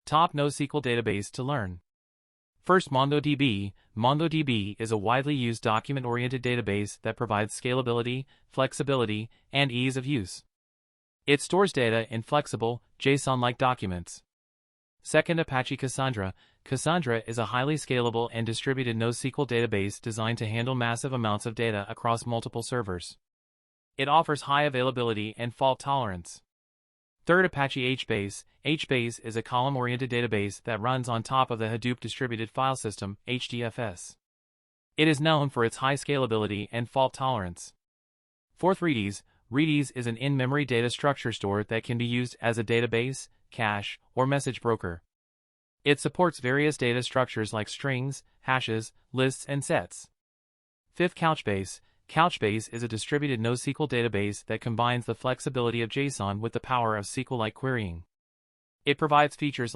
Top NoSQL database to learn. First, MongoDB. MongoDB is a widely used document-oriented database that provides scalability, flexibility, and ease of use. It stores data in flexible, JSON-like documents. Second, Apache Cassandra. Cassandra is a highly scalable and distributed NoSQL database designed to handle massive amounts of data across multiple servers. It offers high availability and fault tolerance. Third, Apache HBase. HBase is a column-oriented database that runs on top of the Hadoop Distributed File System, HDFS. It is known for its high scalability and fault tolerance. Fourth, Redis. Redis is an in-memory data structure store that can be used as a database, cache, or message broker. It supports various data structures like strings, hashes, lists, and sets. Fifth, Couchbase. Couchbase is a distributed NoSQL database that combines the flexibility of JSON with the power of SQL-like querying. It provides features like